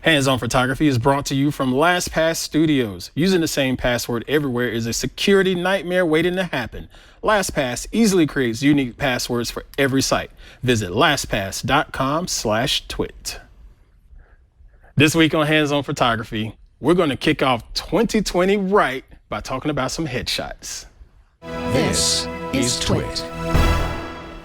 Hands-On Photography is brought to you from LastPass Studios. Using the same password everywhere is a security nightmare waiting to happen. LastPass easily creates unique passwords for every site. Visit lastpass.com/twit. This week on Hands-On Photography, we're going to kick off 2020 right by talking about some headshots. This is TWiT.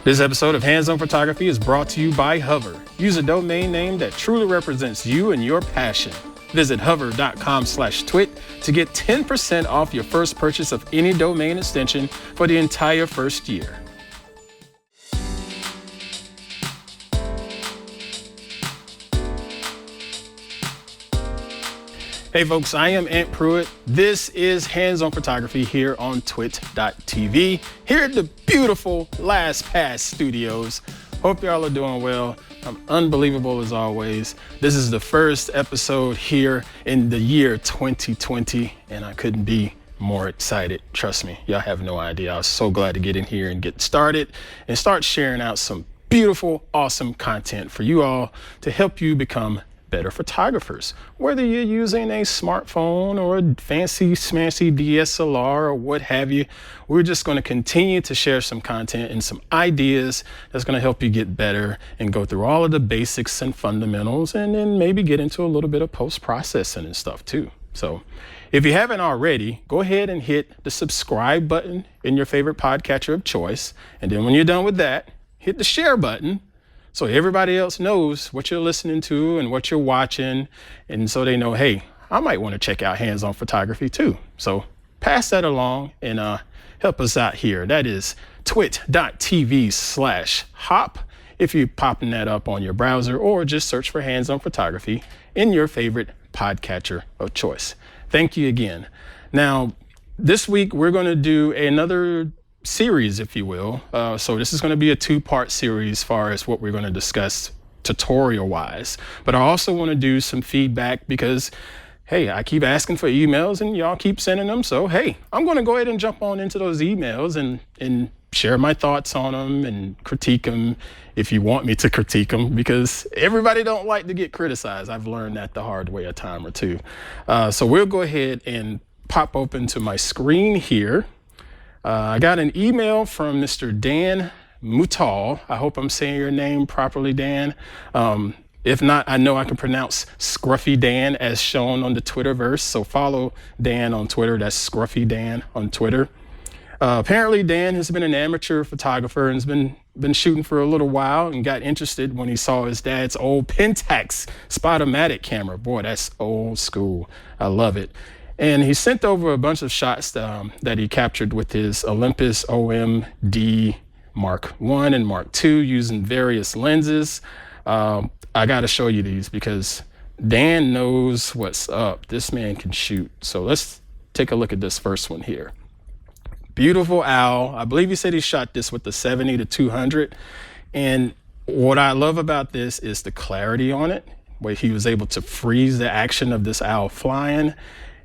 This episode of Hands-On Photography is brought to you by Hover. Use a domain name that truly represents you and your passion. Visit hover.com/twit to get 10% off your first purchase of any domain extension for the entire first year. Hey folks, I am Pruitt. This is Hands-On Photography here on TWiT.tv, here at the beautiful LastPass Studios. Hope y'all are doing well. I'm unbelievable as always. This is the first episode here in the year 2020, and I couldn't be more excited. Trust me, y'all have no idea. I was so glad to get in here and get started and start sharing out some beautiful, awesome content for you all to help you become better photographers. Whether you're using a smartphone or a fancy smancy DSLR or what have you, we're just going to continue to share some content and some ideas that's going to help you get better and go through all of the basics and fundamentals, and then maybe get into a little bit of post-processing and stuff too. So if you haven't already, go ahead and hit the subscribe button in your favorite podcatcher of choice. And then when you're done with that, hit the share button, so everybody else knows what you're listening to and what you're watching. And so they know, hey, I might want to check out Hands-On Photography too. So pass that along and help us out here. That is twit.tv/hop if you're popping that up on your browser, or just search for Hands-On Photography in your favorite podcatcher of choice. Thank you again. Now, this week we're going to do another series, if you will. So this is going to be a two-part series as far as what we're going to discuss tutorial wise, but I also want to do some feedback because, hey, I keep asking for emails and y'all keep sending them. So, hey, I'm going to go ahead and jump on into those emails and share my thoughts on them and critique them if you want me to critique them, because everybody don't like to get criticized. I've learned that the hard way a time or two. So we'll go ahead and pop open to my screen here. I got an email from Mr. Dan Mutal. I hope I'm saying your name properly, Dan. If not, I know I can pronounce Scruffy Dan as shown on the Twitterverse. So follow Dan on Twitter. That's Scruffy Dan on Twitter. Apparently, Dan has been an amateur photographer and has been shooting for a little while and got interested when he saw his dad's old Pentax Spotomatic camera. Boy, that's old school. I love it. And he sent over a bunch of shots that he captured with his Olympus OM-D Mark I and Mark II using various lenses. I got to show you these because Dan knows what's up. This man can shoot. So let's take a look at this first one here. Beautiful owl. I believe he said he shot this with the 70-200. And what I love about this is the clarity on it, where he was able to freeze the action of this owl flying.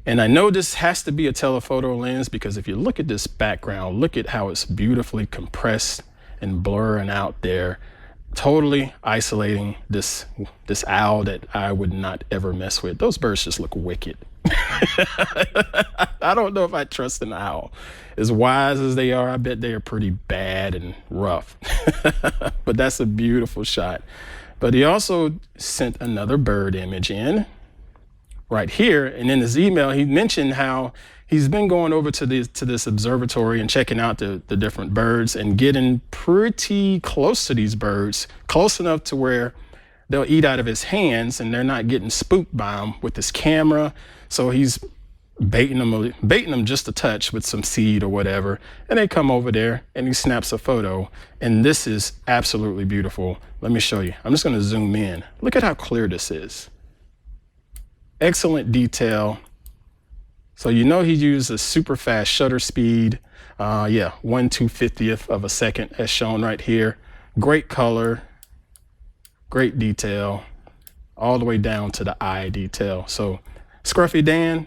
And I know this has to be a telephoto lens because if you look at this background, look at how it's beautifully compressed and blurring out there, totally isolating this owl that I would not ever mess with. Those birds just look wicked. I don't know if I trust an owl. As wise as they are, I bet they are pretty bad and rough. But that's a beautiful shot. But he also sent another bird image in right here. And in his email, he mentioned how he's been going over to this observatory and checking out the different birds and getting pretty close to these birds, close enough to where they'll eat out of his hands and they're not getting spooked by him with his camera. So he's baiting them just a touch with some seed or whatever. And they come over there and he snaps a photo. And this is absolutely beautiful. Let me show you. I'm just going to zoom in. Look at how clear this is. Excellent detail. So you know he used a super fast shutter speed. 1/250th of a second as shown right here. Great color, great detail, all the way down to the eye detail. So Scruffy Dan,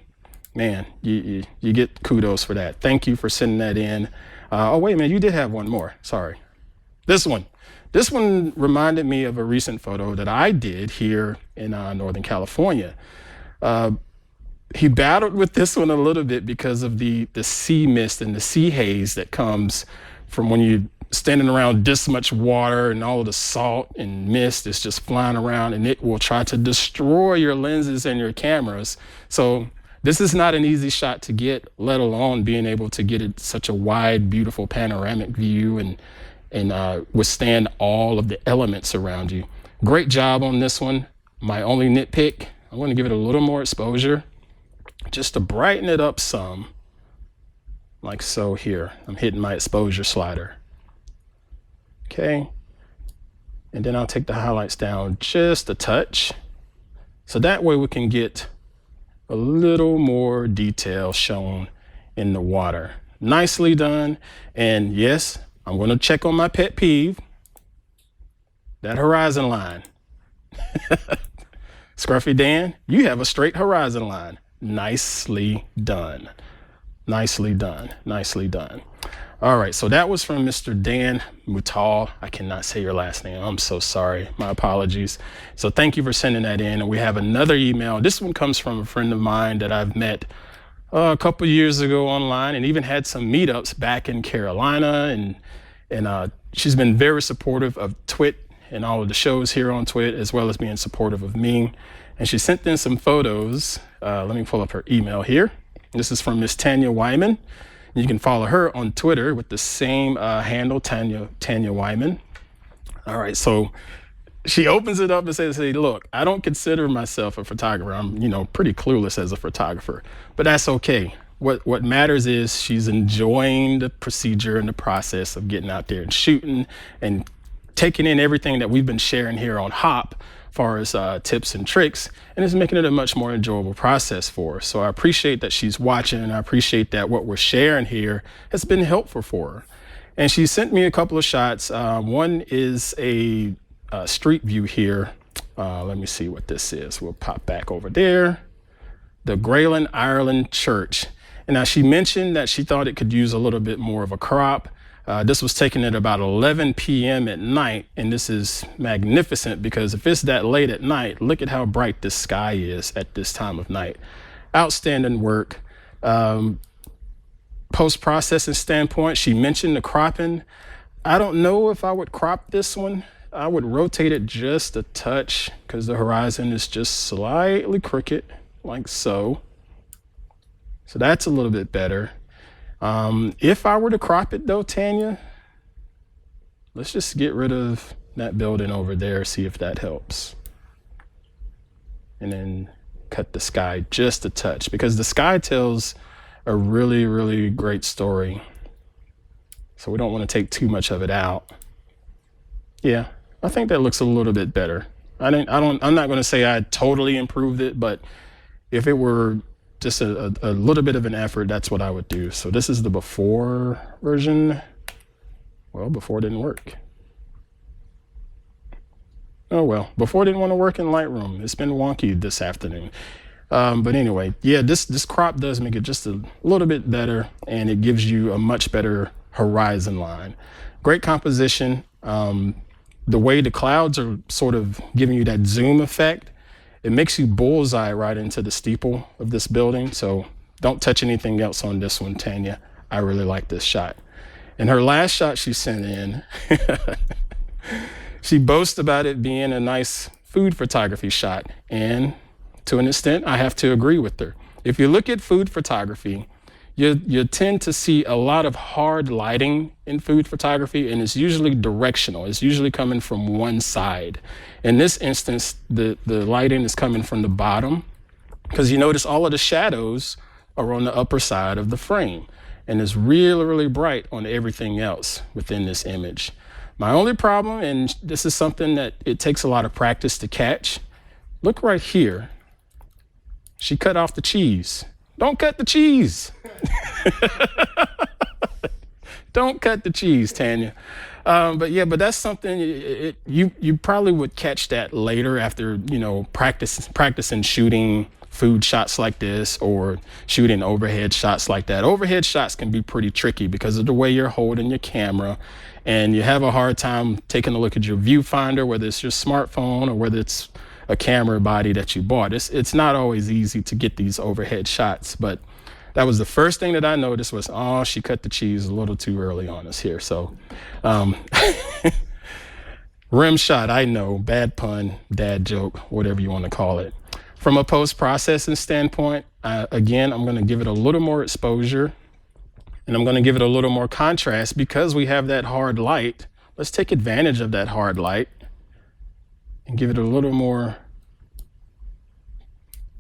man, you get kudos for that. Thank you for sending that in. Oh wait a minute, you did have one more, sorry. This one, This one reminded me of a recent photo that I did here in Northern California. He battled with this one a little bit because of the sea mist and the sea haze that comes from when you're standing around this much water, and all of the salt and mist is just flying around, and it will try to destroy your lenses and your cameras. So this is not an easy shot to get, let alone being able to get it such a wide, beautiful panoramic view and withstand all of the elements around you. Great job on this one. My only nitpick, I want to give it a little more exposure just to brighten it up some, like so here. I'm hitting my exposure slider. Okay. And then I'll take the highlights down just a touch. So that way we can get a little more detail shown in the water. Nicely done. And yes, I'm going to check on my pet peeve, that horizon line. Scruffy Dan, you have a straight horizon line. Nicely done. Nicely done. Nicely done. All right, so that was from Mr. Dan Mutal. I cannot say your last name. I'm so sorry. My apologies. So thank you for sending that in. And we have another email. This one comes from a friend of mine that I've met a couple years ago online, and even had some meetups back in Carolina. And she's been very supportive of TWiT and all of the shows here on TWiT, as well as being supportive of me. And she sent in some photos. Let me pull up her email here. This is from Miss Tanya Wyman. You can follow her on Twitter with the same handle, Tanya Wyman. All right, so she opens it up and says, hey, look, I don't consider myself a photographer. I'm, pretty clueless as a photographer, but that's okay. What matters is she's enjoying the procedure and the process of getting out there and shooting and taking in everything that we've been sharing here on Hop as far as tips and tricks, and it's making it a much more enjoyable process for her. So I appreciate that she's watching, and I appreciate that what we're sharing here has been helpful for her. And she sent me a couple of shots. One is a street view here. Let me see what this is. We'll pop back over there. The Grayland, Ireland Church. And now she mentioned that she thought it could use a little bit more of a crop. This was taken at about 11 p.m. at night, and this is magnificent because if it's that late at night, look at how bright this sky is at this time of night. Outstanding work. Post-processing standpoint, she mentioned the cropping. I don't know if I would crop this one. I would rotate it just a touch because the horizon is just slightly crooked, like so. So that's a little bit better. If I were to crop it though, Tanya, let's just get rid of that building over there, see if that helps. And then cut the sky just a touch, because the sky tells a really, really great story. So we don't want to take too much of it out. Yeah, I think that looks a little bit better. I'm not going to say I totally improved it, but if it were just a little bit of an effort, that's what I would do. So this is the before version. Well, before didn't work. Oh well, before didn't want to work in Lightroom. It's been wonky this afternoon. But anyway, yeah, this crop does make it just a little bit better, and it gives you a much better horizon line. Great composition. The way the clouds are sort of giving you that zoom effect, it makes you bullseye right into the steeple of this building. So don't touch anything else on this one, Tanya. I really like this shot. And her last shot she sent in, she boasts about it being a nice food photography shot. And to an extent, I have to agree with her. If you look at food photography, you tend to see a lot of hard lighting in food photography, and it's usually directional. It's usually coming from one side. In this instance, the lighting is coming from the bottom, because you notice all of the shadows are on the upper side of the frame, and it's really, really bright on everything else within this image. My only problem, and this is something that it takes a lot of practice to catch, look right here. She cut off the cheese. Don't cut the cheese. Don't cut the cheese, Tanya. But that's something you probably would catch that later after, practicing shooting food shots like this or shooting overhead shots like that. Overhead shots can be pretty tricky because of the way you're holding your camera, and you have a hard time taking a look at your viewfinder, whether it's your smartphone or whether it's a camera body that you bought. It's not always easy to get these overhead shots, but that was the first thing that I noticed was, she cut the cheese a little too early on us here. So, rim shot, I know, bad pun, dad joke, whatever you want to call it. From a post-processing standpoint, again, I'm going to give it a little more exposure and I'm going to give it a little more contrast because we have that hard light. Let's take advantage of that hard light and give it a little more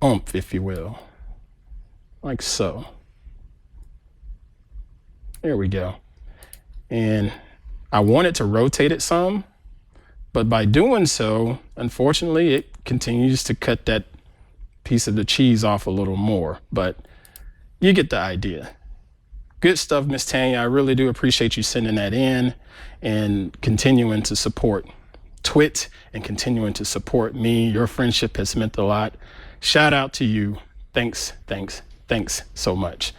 oomph, if you will. Like so. There we go. And I wanted to rotate it some, but by doing so, unfortunately, it continues to cut that piece of the cheese off a little more, but you get the idea. Good stuff, Miss Tanya. I really do appreciate you sending that in and continuing to support TWiT and continuing to support me. Your friendship has meant a lot. Shout out to you. Thanks so much.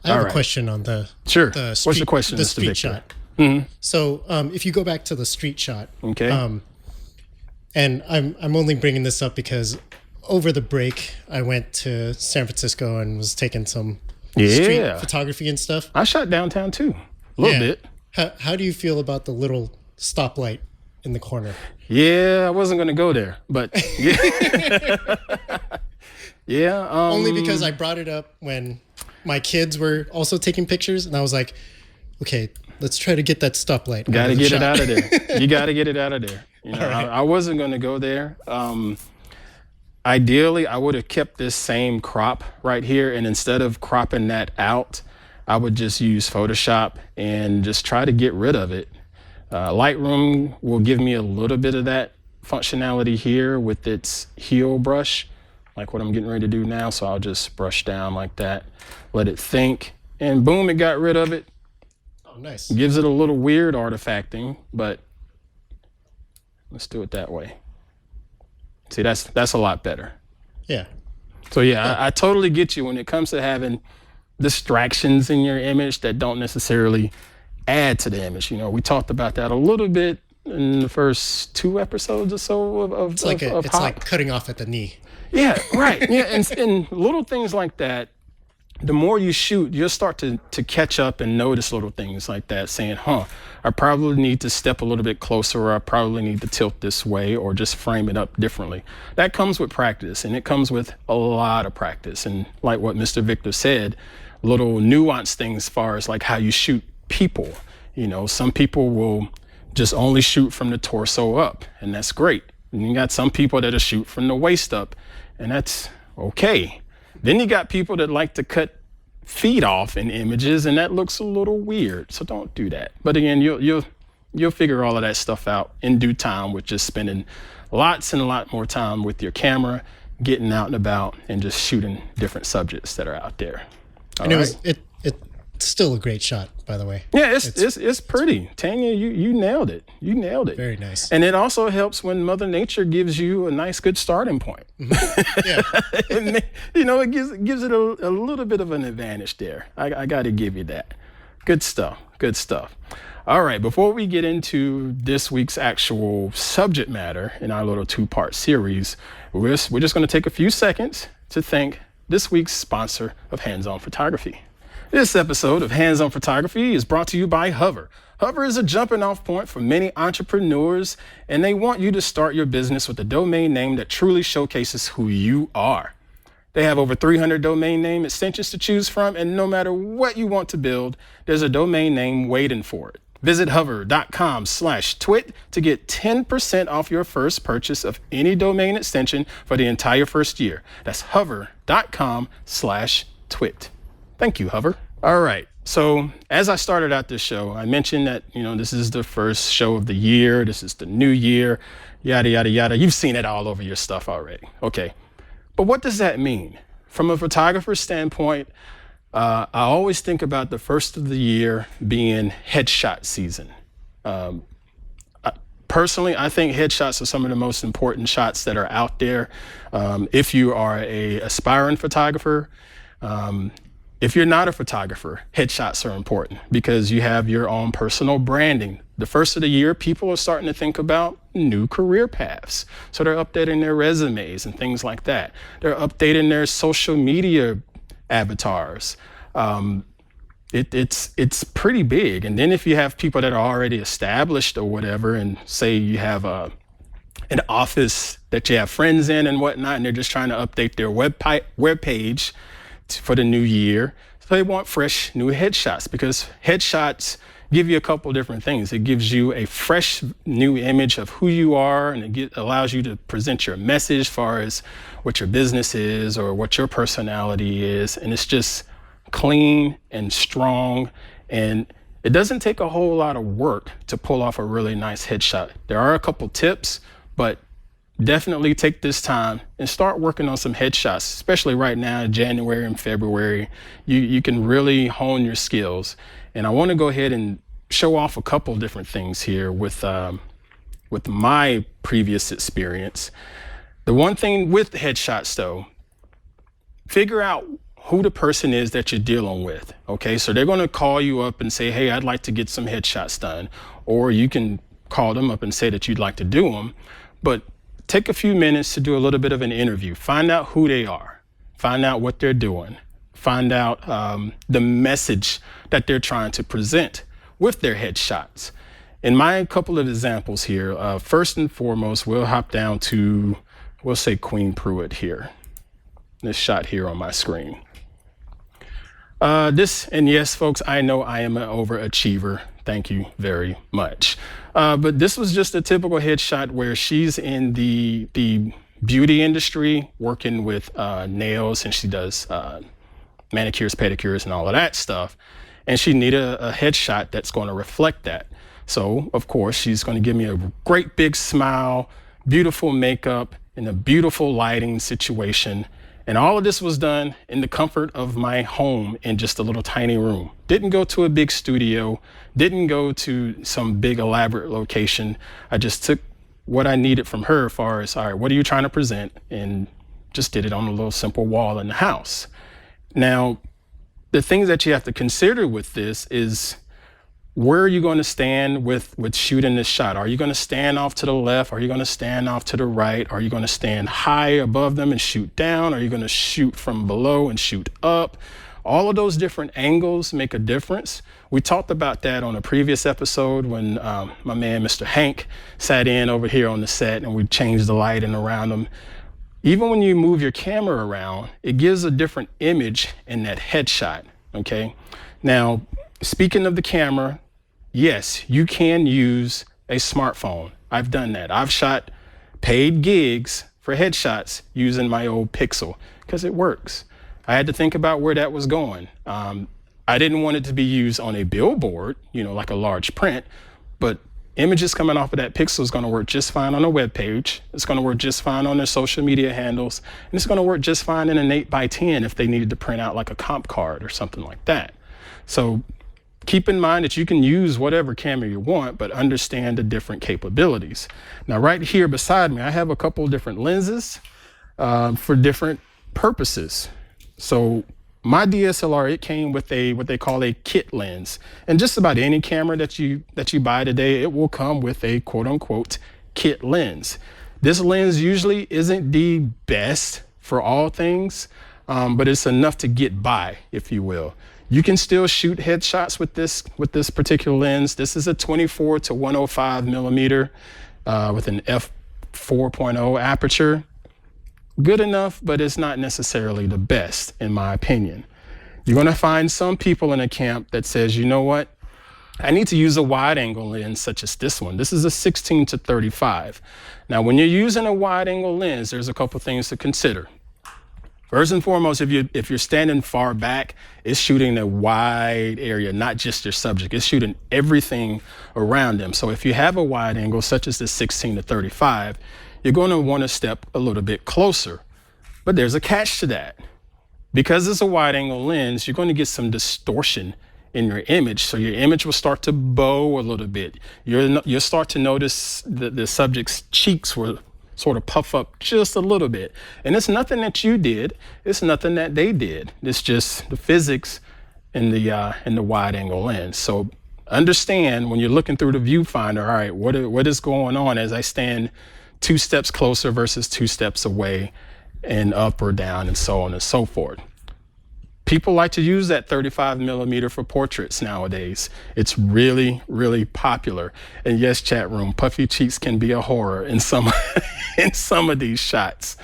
I have a question on the Sure. The street, What's the question, the Mr. street Victor? shot. Mm-hmm. So if you go back to the street shot, Okay. And I'm only bringing this up because over the break I went to San Francisco and was taking some street photography and stuff. I shot downtown too, a little bit. How do you feel about the little stoplight in the corner? Yeah, I wasn't going to go there, but yeah. Yeah. Only because I brought it up when my kids were also taking pictures, and I was like, okay, let's try to get that stoplight. Got to get it out of there. You got to get it out of there. You know, right. I wasn't going to go there. Ideally, I would have kept this same crop right here, and instead of cropping that out, I would just use Photoshop and just try to get rid of it. Lightroom will give me a little bit of that functionality here with its heel brush, like what I'm getting ready to do now. So I'll just brush down like that, let it think, and boom, it got rid of it. Oh, nice. Gives it a little weird artifacting, but let's do it that way. See, that's a lot better. Yeah. So yeah, I totally get you when it comes to having distractions in your image that don't necessarily add to the image. You know, we talked about that a little bit in the first 2 episodes or so of It's like cutting off at the knee. Yeah, right. Yeah, and little things like that, the more you shoot, you'll start to catch up and notice little things like that, saying, I probably need to step a little bit closer, or I probably need to tilt this way, or just frame it up differently. That comes with practice, and it comes with a lot of practice. And like what Mr. Victor said, little nuanced things as far as like how you shoot people. You know, some people will just only shoot from the torso up, and that's great. And you got some people that'll shoot from the waist up, and that's okay. Then you got people that like to cut feet off in images, and that looks a little weird. So don't do that. But again, you'll figure all of that stuff out in due time with just spending lots and a lot more time with your camera, getting out and about, and just shooting different subjects that are out there. And it's still a great shot, by the way. Yeah, it's pretty. Tanya, you nailed it. You nailed it. Very nice. And it also helps when Mother Nature gives you a nice, good starting point. Mm-hmm. Yeah. It gives it a little bit of an advantage there. I got to give you that. Good stuff. Good stuff. All right, before we get into this week's actual subject matter in our little 2-part series, we're just going to take a few seconds to thank this week's sponsor of Hands-On Photography. This episode of Hands-On Photography is brought to you by Hover. Hover is a jumping off point for many entrepreneurs, and they want you to start your business with a domain name that truly showcases who you are. They have over 300 domain name extensions to choose from, and no matter what you want to build, there's a domain name waiting for it. Visit hover.com/twit to get 10% off your first purchase of any domain extension for the entire first year. That's hover.com/twit. Thank you, Hover. All right. So as I started out this show, I mentioned that, this is the first show of the year. This is the new year, yada, yada, yada. You've seen it all over your stuff already. Okay. But what does that mean? From a photographer's standpoint, I always think about the first of the year being headshot season. Personally, I think headshots are some of the most important shots that are out there. If you are a aspiring photographer, if you're not a photographer, headshots are important because you have your own personal branding. The first of the year, people are starting to think about new career paths. So they're updating their resumes and things like that. They're updating their social media avatars. It's pretty big. And then if you have people that are already established or whatever, and say you have an office that you have friends in and whatnot, and they're just trying to update their web page for the new year. So they want fresh new headshots because headshots give you a couple different things. It gives you a fresh new image of who you are, and it allows you to present your message as far as what your business is or what your personality is. And it's just clean and strong, and it doesn't take a whole lot of work to pull off a really nice headshot. There are a couple tips, but definitely take this time and start working on some headshots, especially right now, January and February. You can really hone your skills. And I want to go ahead and show off a couple different things here with my previous experience. The one thing with headshots though, figure out who the person is that you're dealing with. Okay, so they're going to call you up and say, hey, I'd like to get some headshots done. Or you can call them up and say that you'd like to do them. But take a few minutes to do a little bit of an interview. Find out who they are. Find out what they're doing. Find out the message that they're trying to present with their headshots. In my couple of examples here, first and foremost, we'll hop down to, we'll say Queen Pruitt here. This shot here on my screen. And yes, folks, I know I am an overachiever. Thank you very much. But this was just a typical headshot where she's in the beauty industry working with nails, and she does manicures, pedicures, and all of that stuff. And she needed a headshot that's going to reflect that. So, of course, she's going to give me a great big smile, beautiful makeup, and a beautiful lighting situation. And all of this was done in the comfort of my home in just a little tiny room. Didn't go to a big studio, didn't go to some big elaborate location. I just took what I needed from her as far as, all right, what are you trying to present? And just did it on a little simple wall in the house. Now, the things that you have to consider with this is, where are you going to stand with shooting this shot? Are you going to stand off to the left? Are you going to stand off to the right? Are you going to stand high above them and shoot down? Are you going to shoot from below and shoot up? All of those different angles make a difference. We talked about that on a previous episode when my man, Mr. Hank, sat in over here on the set and we changed the lighting around him. Even when you move your camera around, it gives a different image in that headshot, okay? Now, speaking of the camera, yes, you can use a smartphone. I've done that. I've shot paid gigs for headshots using my old Pixel because it works. I had to think about where that was going. I didn't want it to be used on a billboard, like a large print, but images coming off of that Pixel is going to work just fine on a web page. It's going to work just fine on their social media handles. And it's going to work just fine in an 8x10 if they needed to print out like a comp card or something like that. So keep in mind that you can use whatever camera you want, but understand the different capabilities. Now, right here beside me, I have a couple of different lenses for different purposes. So my DSLR, it came with what they call a kit lens. And just about any camera that you buy today, it will come with a quote unquote kit lens. This lens usually isn't the best for all things, but it's enough to get by, if you will. You can still shoot headshots with this particular lens. This is a 24 to 105 millimeter with an f4.0 aperture. Good enough, but it's not necessarily the best, in my opinion. You're going to find some people in a camp that says, you know what? I need to use a wide angle lens such as this one. This is a 16 to 35. Now, when you're using a wide angle lens, there's a couple things to consider. First and foremost, if you're standing far back, it's shooting a wide area, not just your subject. It's shooting everything around them. So if you have a wide angle, such as the 16 to 35, you're going to want to step a little bit closer. But there's a catch to that. because it's a wide angle lens, you're going to get some distortion in your image. So your image will start to bow a little bit. You'll start to notice that the subject's cheeks will sort of puff up just a little bit. And it's nothing that you did. It's nothing that they did. It's just the physics in the wide angle lens. So understand when you're looking through the viewfinder, all right, what is going on as I stand 2 steps closer versus 2 steps away, and up or down, and so on and so forth. People like to use that 35 millimeter for portraits nowadays. It's really, really popular. And yes, chat room, puffy cheeks can be a horror in some of these shots.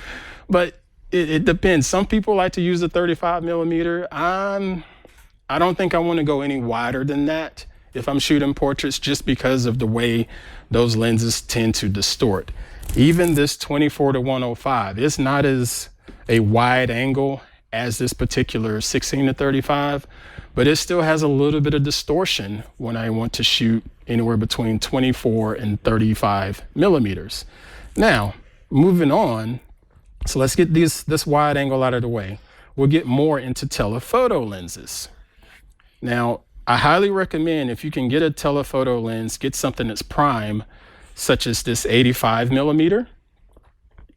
But it depends. Some people like to use the 35 millimeter. I don't think I want to go any wider than that if I'm shooting portraits, just because of the way those lenses tend to distort. Even this 24-105, it's not as a wide angle as this particular 16-35, but it still has a little bit of distortion when I want to shoot anywhere between 24 and 35 millimeters. Now, moving on, so let's get this wide angle out of the way. We'll get more into telephoto lenses. Now, I highly recommend, if you can get a telephoto lens, get something that's prime, such as this 85 millimeter.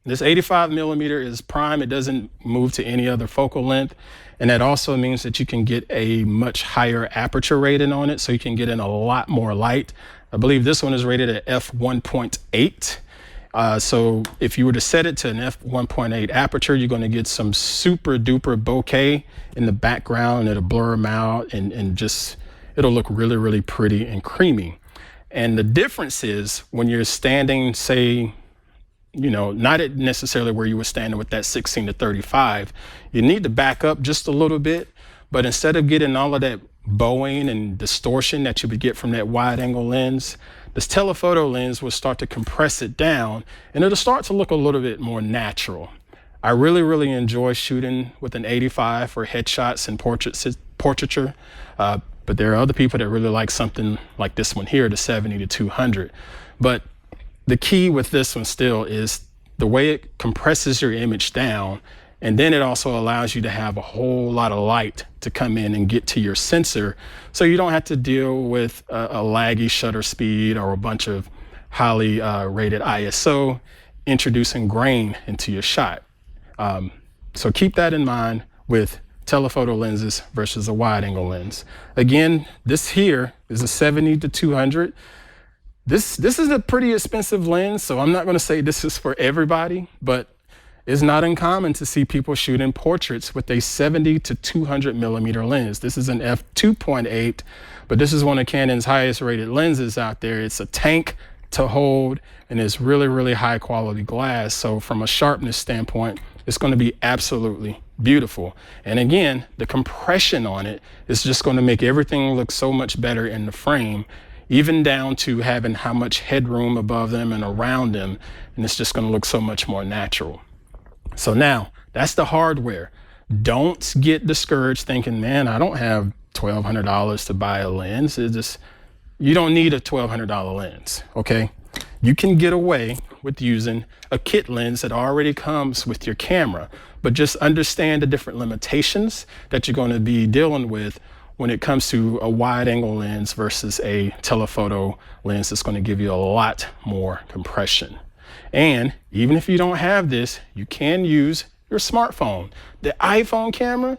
This 85 millimeter is prime. It doesn't move to any other focal length. And that also means that you can get a much higher aperture rating on it, so you can get in a lot more light. I believe this one is rated at f1.8. So if you were to set it to an f1.8 aperture, you're going to get some super duper bokeh in the background. It'll blur them out and just, it'll look really, really pretty and creamy. And the difference is when you're standing, say, not at necessarily where you were standing with that 16-35, you need to back up just a little bit. But instead of getting all of that bowing and distortion that you would get from that wide angle lens, this telephoto lens will start to compress it down, and it'll start to look a little bit more natural. I really, really enjoy shooting with an 85 for headshots and portraiture. But there are other people that really like something like this one here, the 70-200. But the key with this one still is the way it compresses your image down, and then it also allows you to have a whole lot of light to come in and get to your sensor, so you don't have to deal with a laggy shutter speed or a bunch of highly rated ISO introducing grain into your shot. So keep that in mind with telephoto lenses versus a wide angle lens. Again, this here is a 70-200. This is a pretty expensive lens, so I'm not going to say this is for everybody, but it's not uncommon to see people shooting portraits with a 70-200 millimeter lens. This is an f2.8, but this is one of Canon's highest rated lenses out there. It's a tank to hold, and it's really, really high quality glass. So from a sharpness standpoint, it's going to be absolutely beautiful. And again, the compression on it is just going to make everything look so much better in the frame, even down to having how much headroom above them and around them. And it's just going to look so much more natural. So now that's the hardware. Don't get discouraged thinking, man, I don't have $1,200 to buy a lens. You don't need a $1,200 lens, okay? You can get away with using a kit lens that already comes with your camera, but just understand the different limitations that you're going to be dealing with when it comes to a wide angle lens versus a telephoto lens that's going to give you a lot more compression. And even if you don't have this, you can use your smartphone. The iPhone camera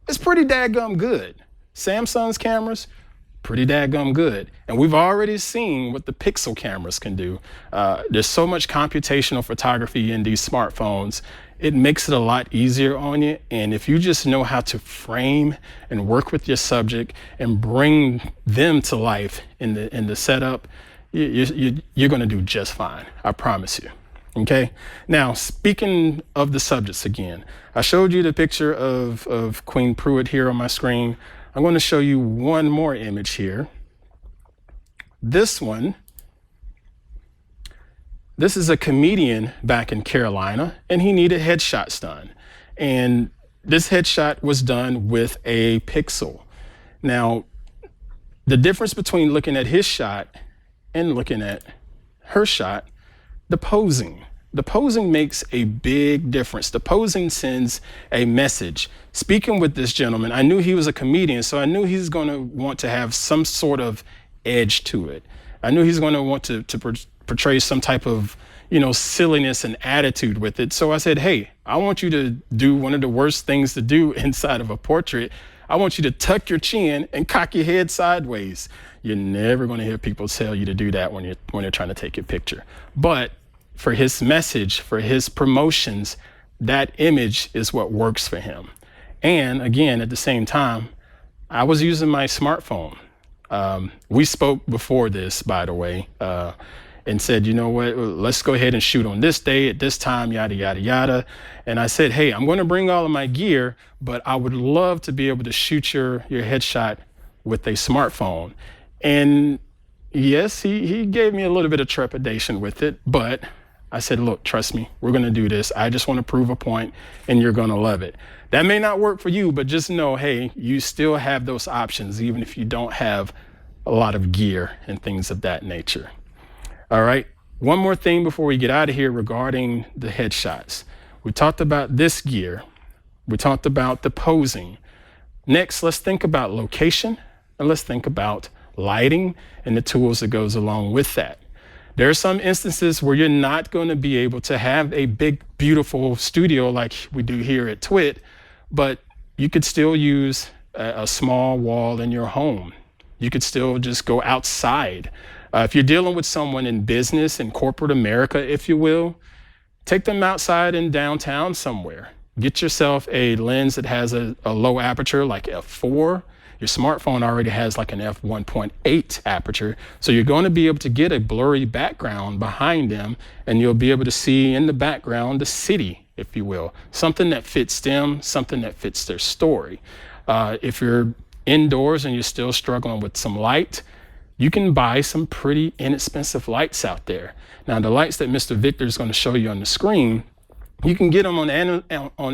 is pretty daggum good. Samsung's cameras, pretty daggum good. And we've already seen what the Pixel cameras can do. There's so much computational photography in these smartphones. It makes it a lot easier on you. And if you just know how to frame and work with your subject and bring them to life in the setup, you're going to do just fine. I promise you. Okay. Now, speaking of the subjects again, I showed you the picture of Queen Pruitt here on my screen. I'm going to show you one more image here. This one, this is a comedian back in Carolina, and he needed headshots done. And this headshot was done with a Pixel. Now, the difference between looking at his shot and looking at her shot, the posing. the posing makes a big difference. The posing sends a message. Speaking with this gentleman, I knew he was a comedian, so I knew he's going to want to have some sort of edge to it. I knew he's going to want to portray some type of, silliness and attitude with it. So I said, hey, I want you to do one of the worst things to do inside of a portrait. I want you to tuck your chin and cock your head sideways. You're never going to hear people tell you to do that when you're trying to take your picture. But for his message, for his promotions, that image is what works for him. And again, at the same time, I was using my smartphone. We spoke before this, by the way, and said, you know what, let's go ahead and shoot on this day at this time, yada, yada, yada. And I said, hey, I'm going to bring all of my gear, but I would love to be able to shoot your headshot with a smartphone. And yes, he gave me a little bit of trepidation with it, but I said, look, trust me, we're going to do this. I just want to prove a point and you're going to love it. That may not work for you, but just know, hey, you still have those options, even if you don't have a lot of gear and things of that nature. All right. One more thing before we get out of here regarding the headshots. We talked about this gear. We talked about the posing. Next, let's think about location and let's think about lighting and the tools that goes along with that. There are some instances where you're not going to be able to have a big, beautiful studio like we do here at TWiT, but you could still use a small wall in your home. You could still just go outside. If you're dealing with someone in business, in corporate America, if you will, take them outside in downtown somewhere. Get yourself a lens that has a low aperture like f4. Your smartphone already has like an f1.8 aperture. So you're going to be able to get a blurry background behind them, and you'll be able to see in the background the city, if you will. Something that fits them, something that fits their story. If you're indoors and you're still struggling with some light, you can buy some pretty inexpensive lights out there. Now, the lights that Mr. Victor is going to show you on the screen, you can get them on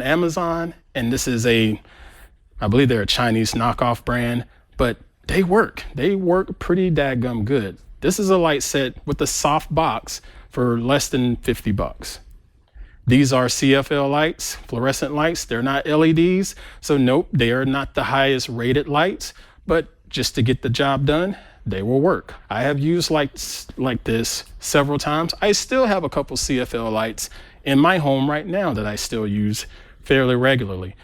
Amazon, and this is I believe they're a Chinese knockoff brand, but they work. They work pretty daggum good. This is a light set with a soft box for less than $50. These are CFL lights, fluorescent lights. They're not LEDs, so nope, they are not the highest rated lights, but just to get the job done, they will work. I have used lights like this several times. I still have a couple CFL lights in my home right now that I still use fairly regularly.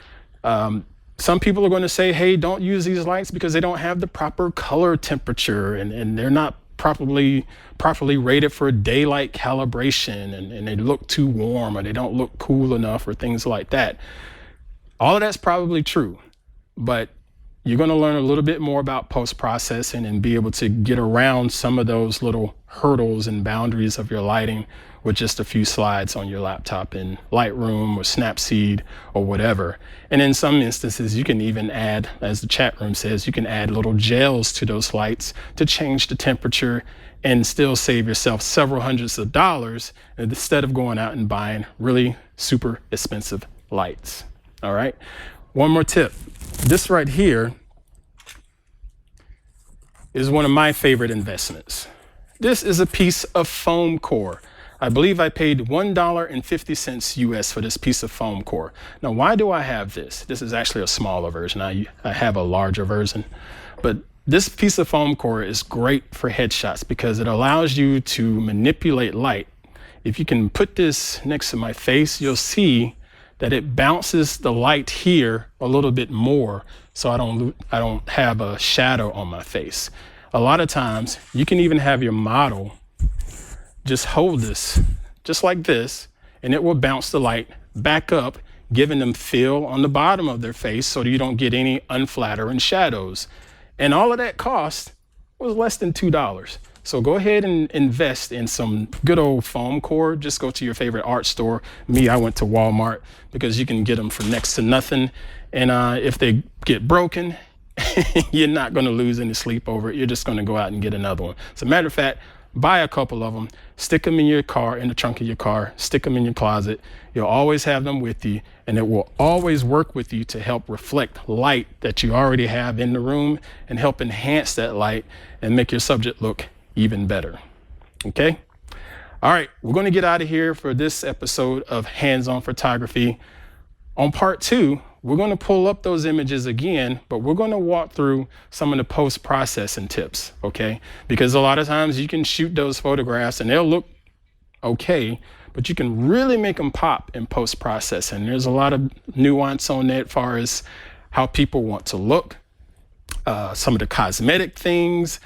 Some people are going to say, hey, don't use these lights because they don't have the proper color temperature and they're not properly rated for daylight calibration and they look too warm or they don't look cool enough or things like that. All of that's probably true, but you're going to learn a little bit more about post-processing and be able to get around some of those little hurdles and boundaries of your lighting with just a few slides on your laptop in Lightroom or Snapseed or whatever. And in some instances, you can even add, as the chat room says, you can add little gels to those lights to change the temperature and still save yourself several hundreds of dollars instead of going out and buying really super expensive lights. All right. One more tip. This right here is one of my favorite investments. This is a piece of foam core. I believe I paid $1.50 US for this piece of foam core. Now, why do I have this? This is actually a smaller version. I have a larger version, but this piece of foam core is great for headshots because it allows you to manipulate light. If you can put this next to my face, you'll see that it bounces the light here a little bit more so I don't have a shadow on my face. A lot of times you can even have your model just hold this just like this and it will bounce the light back up, giving them fill on the bottom of their face so that you don't get any unflattering shadows. And all of that cost was less than $2. So go ahead and invest in some good old foam core. Just go to your favorite art store. I went to Walmart because you can get them for next to nothing. And if they get broken, you're not going to lose any sleep over it. You're just going to go out and get another one. As a matter of fact, buy a couple of them, stick them in your car, in the trunk of your car, stick them in your closet. You'll always have them with you, and it will always work with you to help reflect light that you already have in the room and help enhance that light and make your subject look even better. Okay? All right, we're going to get out of here for this episode of Hands-On Photography. On part 2, we're going to pull up those images again, but we're going to walk through some of the post-processing tips, okay? Because a lot of times you can shoot those photographs and they'll look okay, but you can really make them pop in post-processing. There's a lot of nuance on that as far as how people want to look, some of the cosmetic things,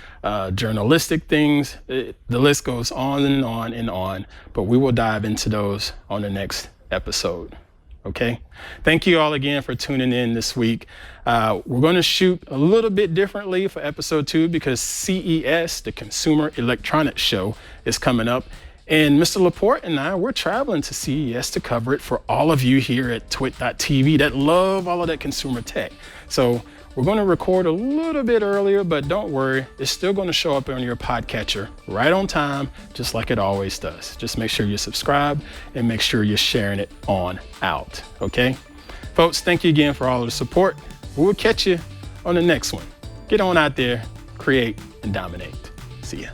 journalistic things. The list goes on and on and on, but we will dive into those on the next episode. Okay. Thank you all again for tuning in this week. We're going to shoot a little bit differently for episode 2 because CES, the Consumer Electronics Show, is coming up. And Mr. Laporte and I, we're traveling to CES to cover it for all of you here at TWiT.tv that love all of that consumer tech. So we're going to record a little bit earlier, but don't worry, it's still going to show up on your podcatcher right on time, just like it always does. Just make sure you subscribe and make sure you're sharing it on out. Okay, folks, thank you again for all of the support. We'll catch you on the next one. Get on out there, create, and dominate. See ya.